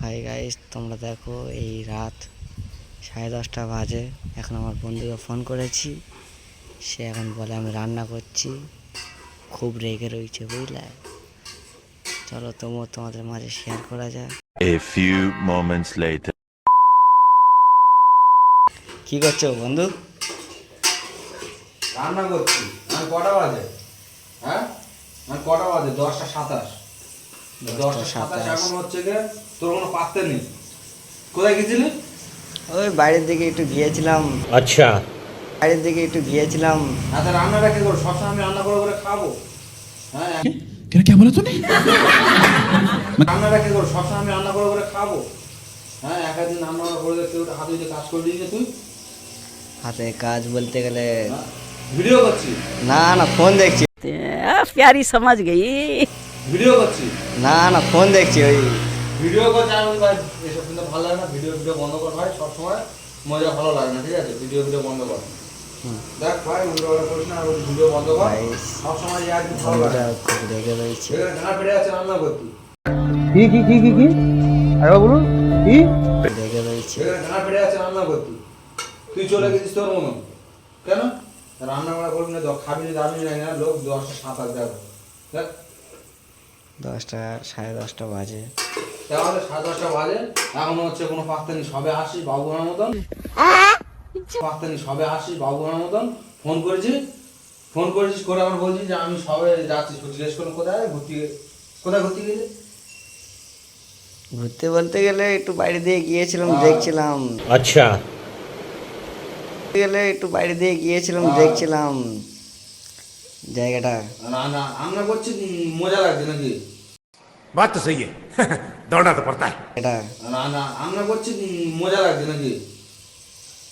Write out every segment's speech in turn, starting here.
Hi guys, তোমরা দেখো এই রাত 10:30 বাজে। এখন আমার বন্ধুকে ফোন করেছি, সে এখন বলে আমি রান্না করছি, খুব রেগে রয়েছে বুঝলে। চলো তোমাদের মাঝে শেয়ার করা যায়। A few moments later. কি করছো বন্ধু? রান্না করছি। আমি কটা বাজে? হ্যাঁ, আমি কটা বাজে? 10:27। 10:27 এখন হচ্ছে গিয়ে তোর কোনো পাত্তা নেই। কোথায় গেছিলি? ওই বাইরের দিকে একটু গিয়েছিলাম। अच्छा বাইরের দিকে একটু গিয়েছিলাম। আচ্ছা, রান্নাটা কে করো? সবসময় আমি রান্না করে করে খাবো? হ্যাঁ, क्या बोला तूने? রান্নাটা কে করো? সবসময় আমি রান্না করে করে খাবো? হ্যাঁ, একদিন রান্না করে কেউ হাতে দিয়ে কাজ করে দিয়েছে তুই? হাতে কাজ বলতে গেলে ভিডিও করছি। না ফোন দেখছি। प्यारी समझ गई। ভিডিও করছি। না ফোন দেখছি। ওই ভিডিও করছি আমি ভাই, এসব কিন্তু ভালো লাগে না। ভিডিও বন্ধ কর ভাই, সবসময় মজা ভালো লাগে না, ঠিক আছে? ভিডিও বন্ধ কর। দেখ ভাই, উল্টো করিস না, ভিডিও বন্ধ কর। ভাই, সবসময় একদম ভালো লাগে বন্ধুটা খুব রেগে রয়েছে। এখানে ঘাড় ফেটে আছে রান্না করতি। কি আরে বলুন কি রেগে রয়েছে। এখানে ঘাড় ফেটে আছে রান্না করতি। তুই চলে গেছিস তোর মনে। কেন রান্না বান্না করবি না? খাবি যদি আমি জানি না, লোক 10:27 দেখো। দেখ 10:30 বাজে। তাহলে 10:30 বাজে, এখনো হচ্ছে কোনো পাত্তা নেই। সবে আসি বাবুর মতন, পাত্তা নেই। সবে আসি বাবুর মতন। ফোন করেছিস করে আমার বলছিস যে আমি সবে যাচ্ছি। জিজ্ঞেস করুন কোথায় ঘুরতে গেলি? ঘুরতে বলতে গেলে একটু বাইরে দিয়ে গিয়েছিলাম, দেখছিলাম। अच्छा দেখছিলাম জায়গাটা। না রান্না করছি, মজা লাগছে নাকি? बात तो सही है दौड़ना तो पड़ता है এটা না রান্না করছি, মজা লাগছে নাকি?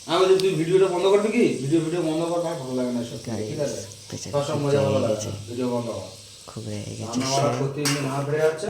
আমি বলছি তুই ভিডিওটা বন্ধ করবি কি? ভিডিও বন্ধ কর ভাই, ভালো লাগে না এসব, ঠিক আছে? পেছনে সব মজা ভালো লাগে গেছে। না, ভিডিও বন্ধ কর। খুব রেগে গেছে। রান্না করা প্রতিদিন না বেড়ে যাচ্ছে।